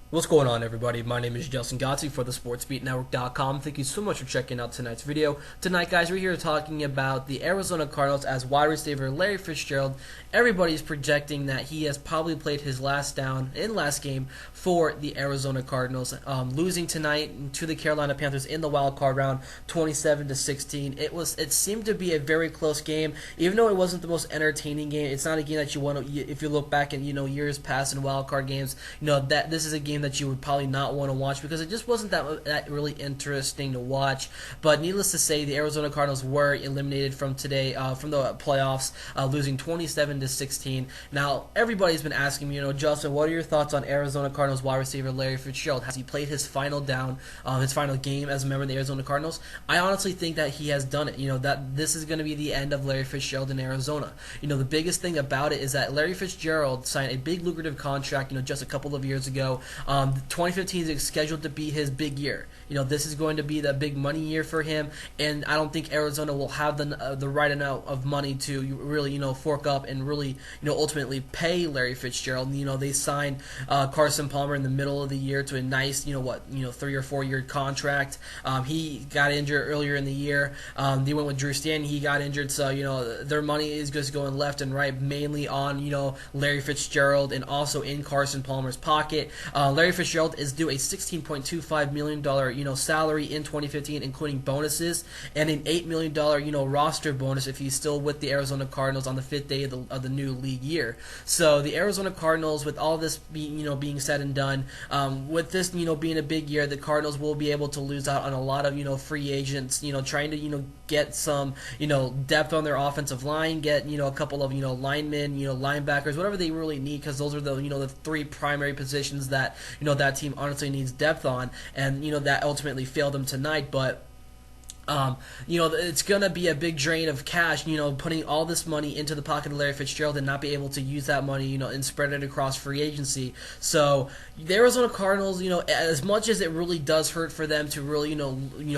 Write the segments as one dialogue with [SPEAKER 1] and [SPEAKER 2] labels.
[SPEAKER 1] What's going on, everybody? My name is Justin Godsey for the SportsBeatNetwork.com. Thank you so much for checking out tonight's video. Tonight, guys, we're here talking about the Arizona Cardinals as wide receiver Larry Fitzgerald. Everybody's projecting that he has probably played his last game for the Arizona Cardinals, losing tonight to the Carolina Panthers in the wild card round, 27-16. It seemed to be a very close game, even though it wasn't the most entertaining game. It's not a game that you want to. If you look back at years past in wild card games, that this is a game that you would probably not want to watch because it just wasn't that really interesting to watch. But needless to say, the Arizona Cardinals were eliminated from today from the playoffs, losing 27-16. Now everybody's been asking me, Justin, what are your thoughts on Arizona Cardinals wide receiver Larry Fitzgerald? Has he played his final game as a member of the Arizona Cardinals? I honestly think that he has done it. That this is going to be the end of Larry Fitzgerald in Arizona. The biggest thing about it is that Larry Fitzgerald signed a big lucrative contract, just a couple of years ago. 2015 is scheduled to be his big year. This is going to be the big money year for him, and I don't think Arizona will have the right amount of money to really fork up and really ultimately pay Larry Fitzgerald. They signed Carson Palmer in the middle of the year to a nice 3 or 4 year contract. He got injured earlier in the year. They went with Drew Stanton. He got injured, so their money is just going left and right, mainly on Larry Fitzgerald and also in Carson Palmer's pocket. Larry Fitzgerald is due a $16.25 million salary in 2015, including bonuses, and an $8 million roster bonus if he's still with the Arizona Cardinals on the 5th day of the new league year. So the Arizona Cardinals, with all this being said and done, with this being a big year, the Cardinals will be able to lose out on a lot of free agents, trying to get some depth on their offensive line, get a couple of linemen, linebackers, whatever they really need, because those are the three primary positions that that team honestly needs depth on, and that ultimately failed them tonight. But it's going to be a big drain of cash, putting all this money into the pocket of Larry Fitzgerald and not be able to use that money, and spread it across free agency. So the Arizona Cardinals, as much as it really does hurt for them to really,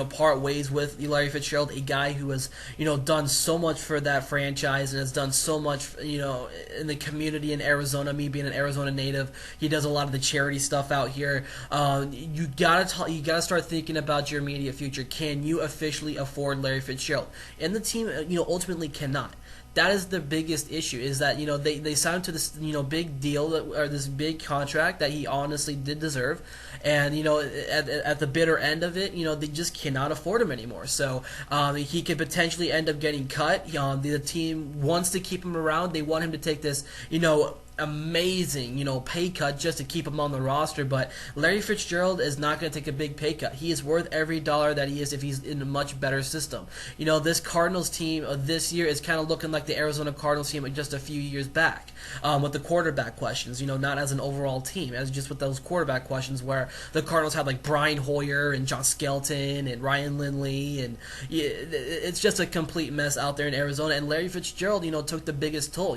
[SPEAKER 1] part ways with Larry Fitzgerald, a guy who has, done so much for that franchise and has done so much, in the community in Arizona. Me being an Arizona native, he does a lot of the charity stuff out here. You gotta start thinking about your immediate future. Can you officially afford Larry Fitzgerald? And the team, ultimately cannot. That is the biggest issue, is that they signed to this big deal, or this big contract that he honestly did deserve, and at the bitter end of it, they just cannot afford him anymore. So he could potentially end up getting cut. The team wants to keep him around. They want him to take this amazing pay cut just to keep him on the roster, but Larry Fitzgerald is not going to take a big pay cut. He is worth every dollar that he is if he's in a much better system. This Cardinals team this year is kind of looking like the Arizona Cardinals team just a few years back, with the quarterback questions, not as an overall team, as just with those quarterback questions where the Cardinals had like Brian Hoyer and John Skelton and Ryan Lindley, and it's just a complete mess out there in Arizona. And Larry Fitzgerald took the biggest toll.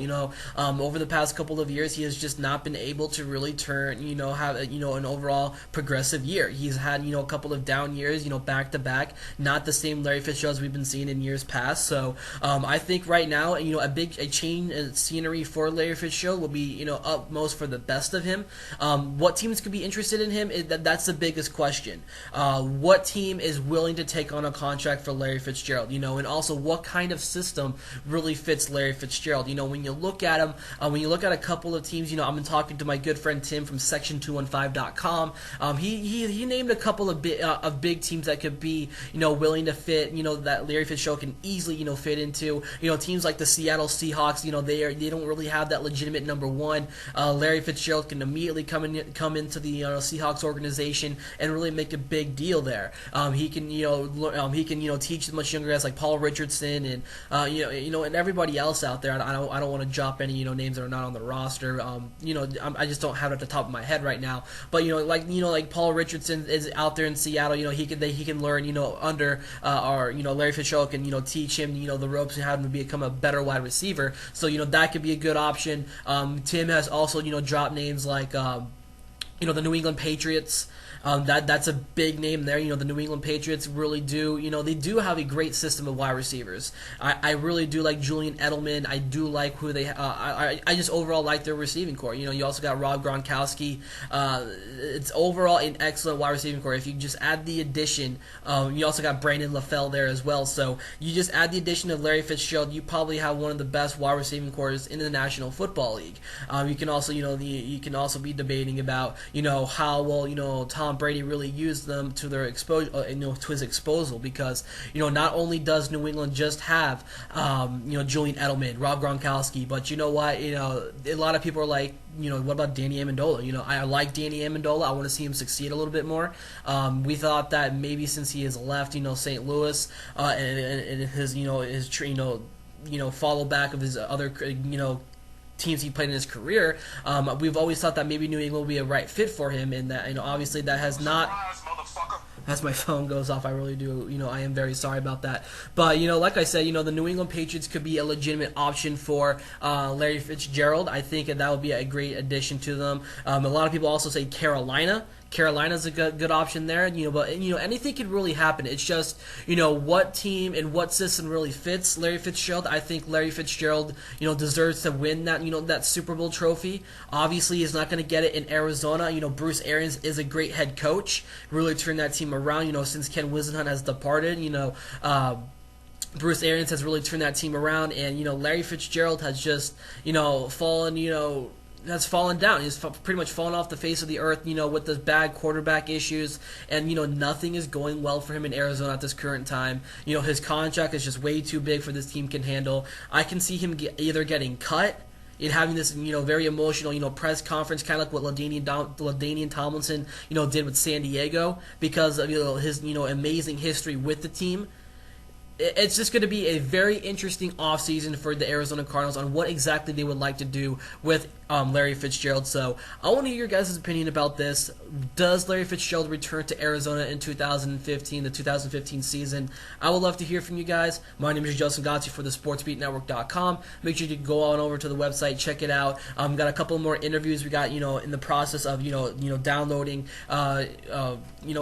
[SPEAKER 1] Over the past couple of years, he has just not been able to really turn, have an overall progressive year. He's had a couple of down years, back to back, not the same Larry Fitzgerald as we've been seeing in years past. So I think right now, a change in scenery for Larry Fitzgerald will be utmost for the best of him. What teams could be interested in him? That's the biggest question. What team is willing to take on a contract for Larry Fitzgerald? And also what kind of system really fits Larry Fitzgerald? When you look at him, when you look at a couple of teams, I've been talking to my good friend Tim from Section215.com. He named a couple of big teams that could be willing to fit, that Larry Fitzgerald can easily fit into. Teams like the Seattle Seahawks, they don't really have that legitimate number one. Larry Fitzgerald can immediately come into the Seahawks organization and really make a big deal there. He can teach much younger guys like Paul Richardson and and everybody else out there. I don't want to drop any names that are not on the roster. I just don't have it at the top of my head right now. But like Paul Richardson is out there in Seattle. He can learn under Larry Fitzgerald can teach him the ropes and how to become a better wide receiver. So that could be a good option. Tim has also dropped names like the New England Patriots. That's a big name there. The New England Patriots really do. They do have a great system of wide receivers. I really do like Julian Edelman. I do like who they. I just overall like their receiving core. You also got Rob Gronkowski. It's overall an excellent wide receiving core. If you just add the addition, you also got Brandon LaFell there as well. So you just add the addition of Larry Fitzgerald, you probably have one of the best wide receiving cores in the National Football League. You can also, you can also be debating about, how well, Tom Brady really used them to their exposure, to his disposal, because, not only does New England just have, Julian Edelman, Rob Gronkowski, but you know what, a lot of people are like, what about Danny Amendola? I like Danny Amendola. I want to see him succeed a little bit more. We thought that maybe since he has left, St. Louis, and his follow back of his other, teams he played in his career, we've always thought that maybe New England would be a right fit for him, and that, obviously that has not. As my phone goes off, I really do, I am very sorry about that. But, like I said, the New England Patriots could be a legitimate option for Larry Fitzgerald. I think that would be a great addition to them. A lot of people also say Carolina. Carolina's a good option there, but anything could really happen. It's just, what team and what system really fits Larry Fitzgerald. I think Larry Fitzgerald, deserves to win that, that Super Bowl trophy. Obviously, he's not going to get it in Arizona. Bruce Arians is a great head coach, really turned that team around, since Ken Whisenhunt has departed, Bruce Arians has really turned that team around, and, Larry Fitzgerald has just, fallen down. He's pretty much fallen off the face of the earth, with the bad quarterback issues, and, nothing is going well for him in Arizona at this current time. His contract is just way too big for this team can handle. I can see him either getting cut and having this, very emotional, press conference, kind of like what LaDainian Tomlinson, did with San Diego, because of, his, amazing history with the team. It's just going to be a very interesting offseason for the Arizona Cardinals on what exactly they would like to do with Larry Fitzgerald. So I want to hear your guys' opinion about this. Does Larry Fitzgerald return to Arizona in 2015, the 2015 season? I would love to hear from you guys. My name is Justin Godsey for the SportsBeatNetwork.com. Make sure you go on over to the website, check it out. Got a couple more interviews we got, in the process of, downloading,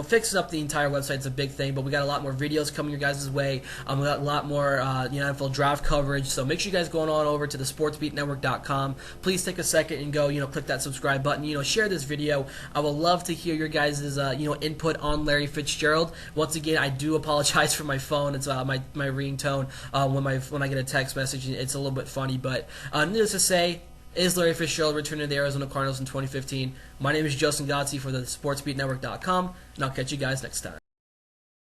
[SPEAKER 1] fixing up the entire website. It's a big thing, but we got a lot more videos coming your guys' way. We got a lot more NFL draft coverage, so make sure you guys go on over to the SportsBeatNetwork.com. Please take a second and go, click that subscribe button. Share this video. I would love to hear your guys' input on Larry Fitzgerald. Once again, I do apologize for my phone. It's my ringtone when I get a text message. It's a little bit funny, but needless to say, is Larry Fitzgerald returning to the Arizona Cardinals in 2015? My name is Justin Godsey for the SportsBeatNetwork.com, and I'll catch you guys next time.